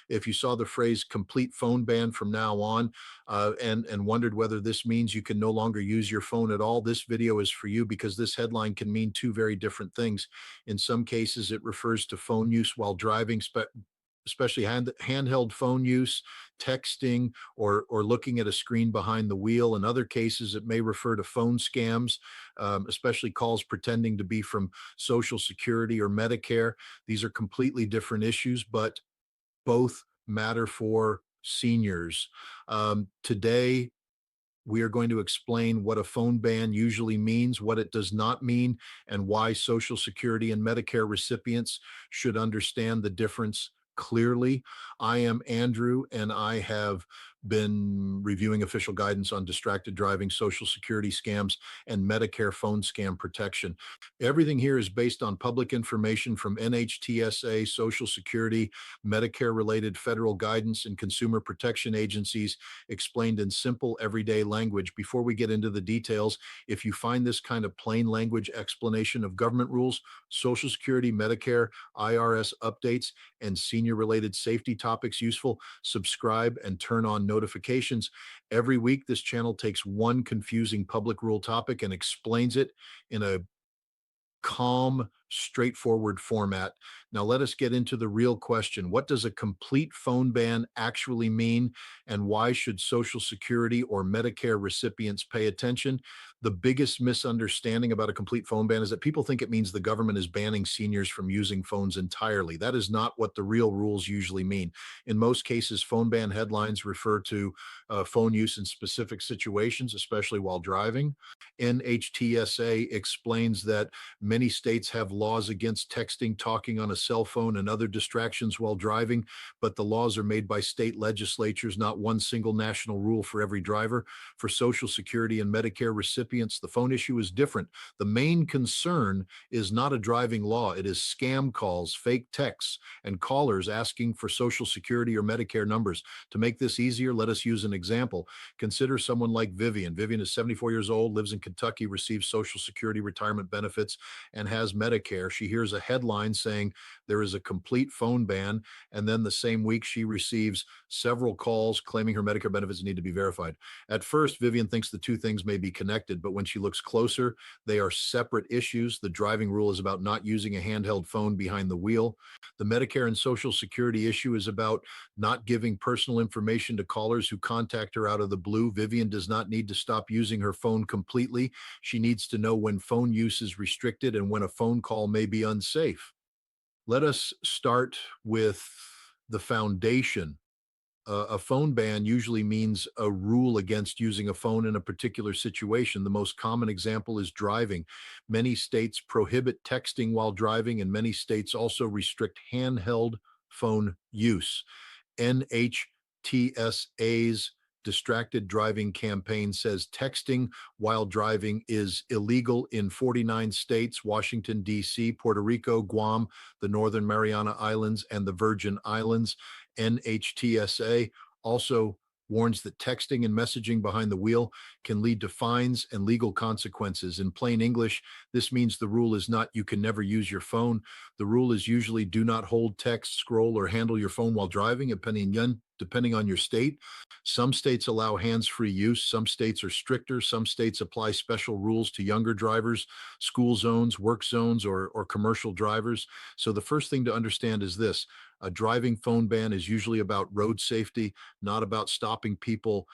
If you saw the phrase complete phone ban from now on, and wondered whether this means you can no longer use your phone at all, this video is for you, because this headline can mean two very different things. In some cases, it refers to phone use while driving, especially handheld phone use, texting, or looking at a screen behind the wheel. In other cases, it may refer to phone scams, especially calls pretending to be from Social Security or Medicare. These are completely different issues, but both matter for seniors. Today, we are going to explain what a phone ban usually means, what it does not mean, and why Social Security and Medicare recipients should understand the difference clearly. I am Andrew, and I have been reviewing official guidance on distracted driving, Social Security scams, and Medicare phone scam protection. Everything here is based on public information from NHTSA, Social Security, Medicare related federal guidance, and consumer protection agencies, explained in simple everyday language. Before we get into the details, if you find this kind of plain language explanation of government rules, Social Security, Medicare, IRS updates, and senior related safety topics useful, subscribe and turn on notifications. Every week, this channel takes one confusing public rule topic and explains it in a calm, straightforward format. Now, let us get into the real question. What does a complete phone ban actually mean, and why should Social Security or Medicare recipients pay attention? The biggest misunderstanding about a complete phone ban is that people think it means the government is banning seniors from using phones entirely. That is not what the real rules usually mean. In most cases, phone ban headlines refer to phone use in specific situations, especially while driving. NHTSA explains that many states have laws against texting, talking on a cell phone, and other distractions while driving, but the laws are made by state legislatures, not one single national rule for every driver. For Social Security and Medicare recipients, the phone issue is different. The main concern is not a driving law, it is scam calls, fake texts, and callers asking for Social Security or Medicare numbers. To make this easier, let us use an example. Consider someone like Vivian. Vivian is 74 years old, lives in Kentucky, receives Social Security retirement benefits, and has Medicare. She hears a headline saying there is a complete phone ban, and then the same week she receives several calls claiming her Medicare benefits need to be verified. At first, Vivian thinks the two things may be connected, but when she looks closer, they are separate issues. The driving rule is about not using a handheld phone behind the wheel. The Medicare and Social Security issue is about not giving personal information to callers who contact her out of the blue. Vivian does not need to stop using her phone completely. She needs to know when phone use is restricted and when a phone call may be unsafe. Let us start with the foundation. A phone ban usually means a rule against using a phone in a particular situation. The most common example is driving. Many states prohibit texting while driving, and many states also restrict handheld phone use. NHTSA's distracted driving campaign says texting while driving is illegal in 49 states: Washington, D.C., Puerto Rico, Guam, the Northern Mariana Islands, and the Virgin Islands. NHTSA also warns that texting and messaging behind the wheel can lead to fines and legal consequences. In plain English, this means the rule is not you can never use your phone. The rule is usually do not hold, text, scroll, or handle your phone while driving, depending on your state. Some states allow hands-free use. Some states are stricter. Some states apply special rules to younger drivers, school zones, work zones, or commercial drivers. So the first thing to understand is this: a driving phone ban is usually about road safety, not about stopping people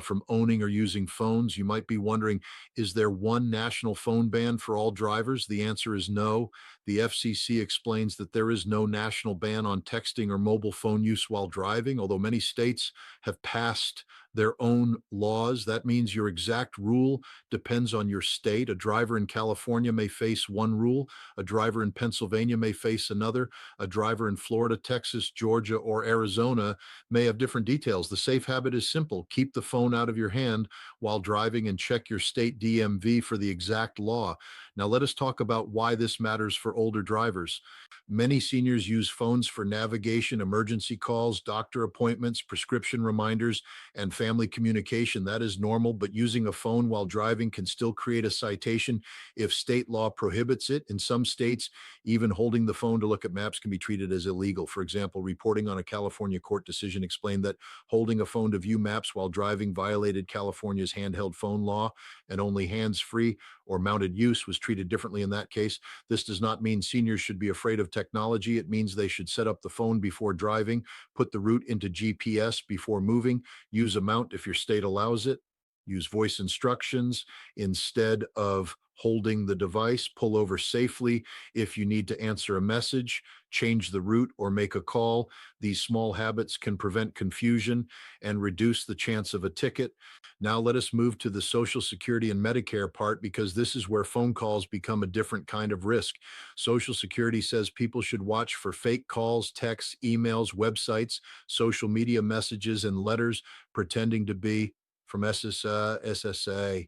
from owning or using phones. You might be wondering, is there one national phone ban for all drivers? The answer is no. The FCC explains that there is no national ban on texting or mobile phone use while driving, although many states have passed their own laws. That means your exact rule depends on your state. A driver in California may face one rule, a driver in Pennsylvania may face another, a driver in Florida, Texas, Georgia, or Arizona may have different details. The safe habit is simple: keep the phone out of your hand while driving and check your state DMV for the exact law. Now, let us talk about why this matters for older drivers. Many seniors use phones for navigation, emergency calls, doctor appointments, prescription reminders, and family communication. That is normal, but using a phone while driving can still create a citation if state law prohibits it. In some states, even holding the phone to look at maps can be treated as illegal. For example, reporting on a California court decision explained that holding a phone to view maps while driving violated California's handheld phone law, and only hands-free or mounted use was treated differently in that case. This does not mean seniors should be afraid of technology. It means they should set up the phone before driving, put the route into GPS before moving, use a mount if your state allows it, use voice instructions instead of holding the device, pull over safely if you need to answer a message, change the route, or make a call. These small habits can prevent confusion and reduce the chance of a ticket. Now let us move to the Social Security and Medicare part, because this is where phone calls become a different kind of risk. Social Security says people should watch for fake calls, texts, emails, websites, social media messages, and letters pretending to be from SSA.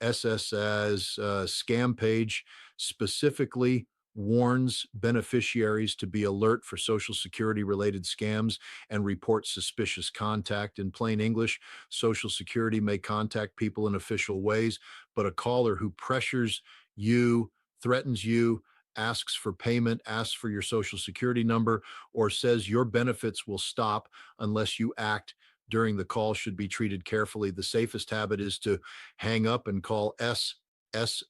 SSA's scam page specifically warns beneficiaries to be alert for Social Security related scams and report suspicious contact. In plain English, Social Security may contact people in official ways, but a caller who pressures you, threatens you, asks for payment, asks for your Social Security number, or says your benefits will stop unless you act during the call should be treated carefully. The safest habit is to hang up and call SSA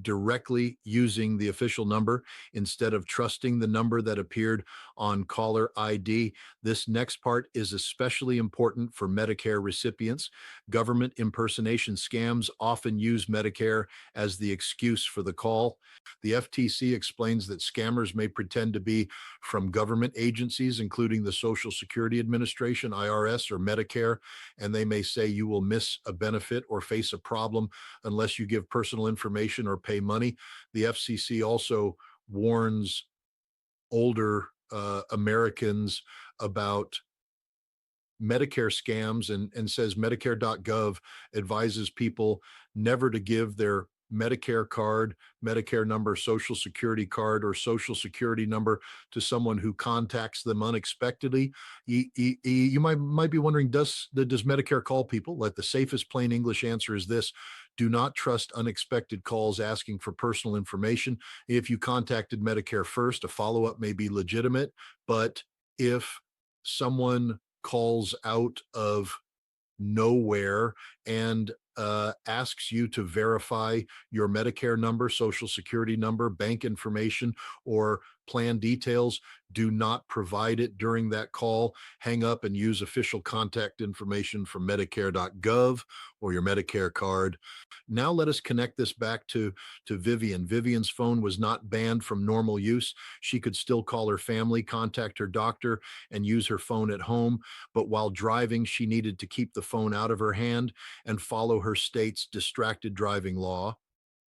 directly using the official number instead of trusting the number that appeared on caller ID. This next part is especially important for Medicare recipients. Government impersonation scams often use Medicare as the excuse for the call. The FTC explains that scammers may pretend to be from government agencies, including the Social Security Administration, IRS, or Medicare, and they may say you will miss a benefit or face a problem unless you give personal information or pay money. The FCC also warns older Americans about Medicare scams, and says Medicare.gov advises people never to give their Medicare card, Medicare number, Social Security card, or Social Security number to someone who contacts them unexpectedly. You might be wondering, does Medicare call people? Like, the safest plain English answer is this: do not trust unexpected calls asking for personal information. If you contacted Medicare first, a follow-up may be legitimate, but if someone calls out of nowhere and asks you to verify your Medicare number, Social Security number, bank information, or plan details, do not provide it during that call. Hang up and use official contact information from Medicare.gov or your Medicare card. Now let us connect this back to Vivian. Vivian's phone was not banned from normal use. She could still call her family, contact her doctor, and use her phone at home. But while driving, she needed to keep the phone out of her hand and follow her state's distracted driving law.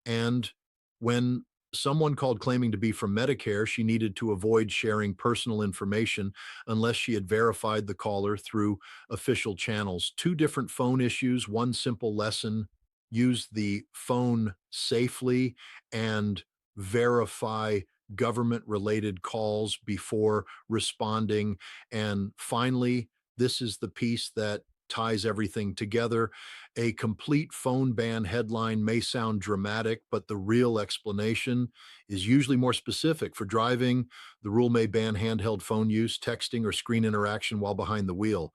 And when someone called claiming to be from Medicare, she needed to avoid sharing personal information unless she had verified the caller through official channels. Two different phone issues, one simple lesson: use the phone safely and verify government related calls before responding. And finally, this is the piece that ties everything together. A complete phone ban headline may sound dramatic, but the real explanation is usually more specific. For driving, the rule may ban handheld phone use, texting, or screen interaction while behind the wheel.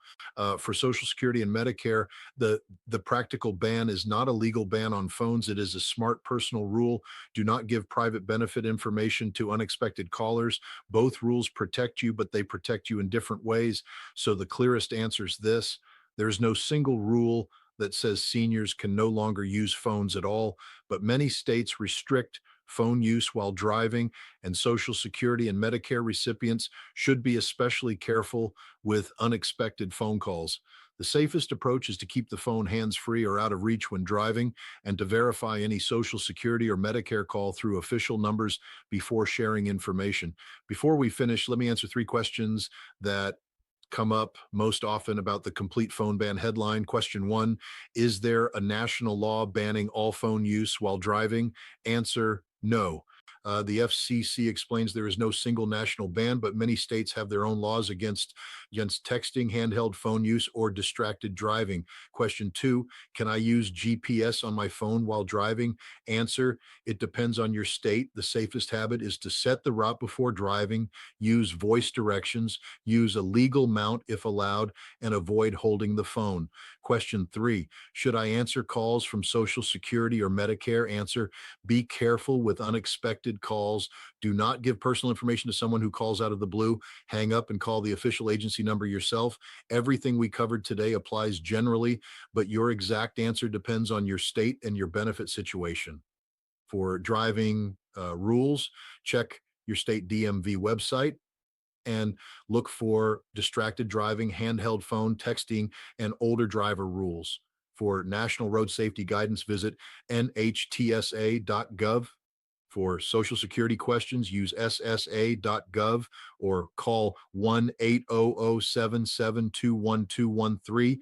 For Social Security and Medicare, the practical ban is not a legal ban on phones. It is a smart personal rule. Do not give private benefit information to unexpected callers. Both rules protect you, but they protect you in different ways. So the clearest answer is this: there is no single rule that says seniors can no longer use phones at all, but many states restrict phone use while driving, and Social Security and Medicare recipients should be especially careful with unexpected phone calls. The safest approach is to keep the phone hands-free or out of reach when driving, and to verify any Social Security or Medicare call through official numbers before sharing information. Before we finish, let me answer three questions that come up most often about the complete phone ban headline. Question one: is there a national law banning all phone use while driving? Answer: no. The FCC explains there is no single national ban, but many states have their own laws against texting, handheld phone use, or distracted driving. Question two: can I use GPS on my phone while driving? Answer: it depends on your state. The safest habit is to set the route before driving, use voice directions, use a legal mount if allowed, and avoid holding the phone. Question three: should I answer calls from Social Security or Medicare? Answer: be careful with unexpected calls. Do not give personal information to someone who calls out of the blue. Hang up and call the official agency number yourself. Everything we covered today applies generally, but your exact answer depends on your state and your benefit situation. For driving rules, check your state DMV website and look for distracted driving, handheld phone, texting, and older driver rules. For national road safety guidance, visit nhtsa.gov. For Social Security questions, use ssa.gov or call 1-800-7721-213.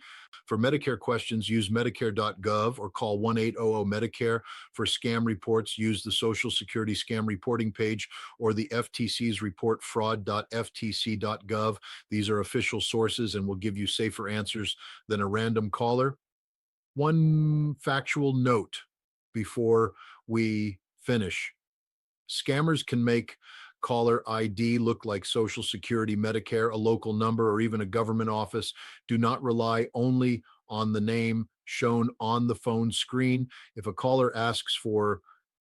For Medicare questions, use medicare.gov or call 1-800-Medicare. For scam reports, use the Social Security scam reporting page or the FTC's report fraud.ftc.gov. These are official sources and will give you safer answers than a random caller. One factual note before we finish: scammers can make caller ID look like Social Security, Medicare, a local number, or even a government office. Do not rely only on the name shown on the phone screen. If a caller asks for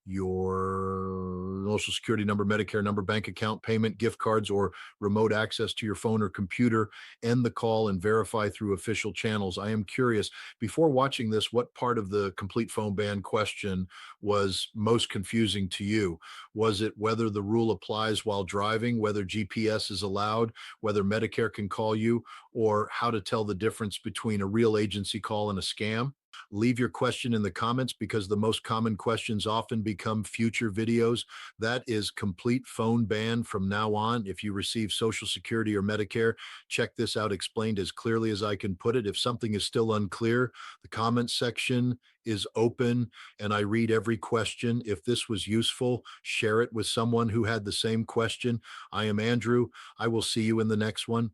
your Social Security number, Medicare number, bank account, payment, gift cards, or remote access to your phone or computer, end the call and verify through official channels. I am curious, before watching this, what part of the complete phone ban question was most confusing to you? Was it whether the rule applies while driving, whether GPS is allowed, whether Medicare can call you, or how to tell the difference between a real agency call and a scam? Leave your question in the comments because the most common questions often become future videos. That is complete phone ban from now on. If you receive Social Security or Medicare, check this out explained as clearly as I can put it. If something is still unclear, the comment section is open and I read every question. If this was useful, share it with someone who had the same question. I am Andrew. I will see you in the next one.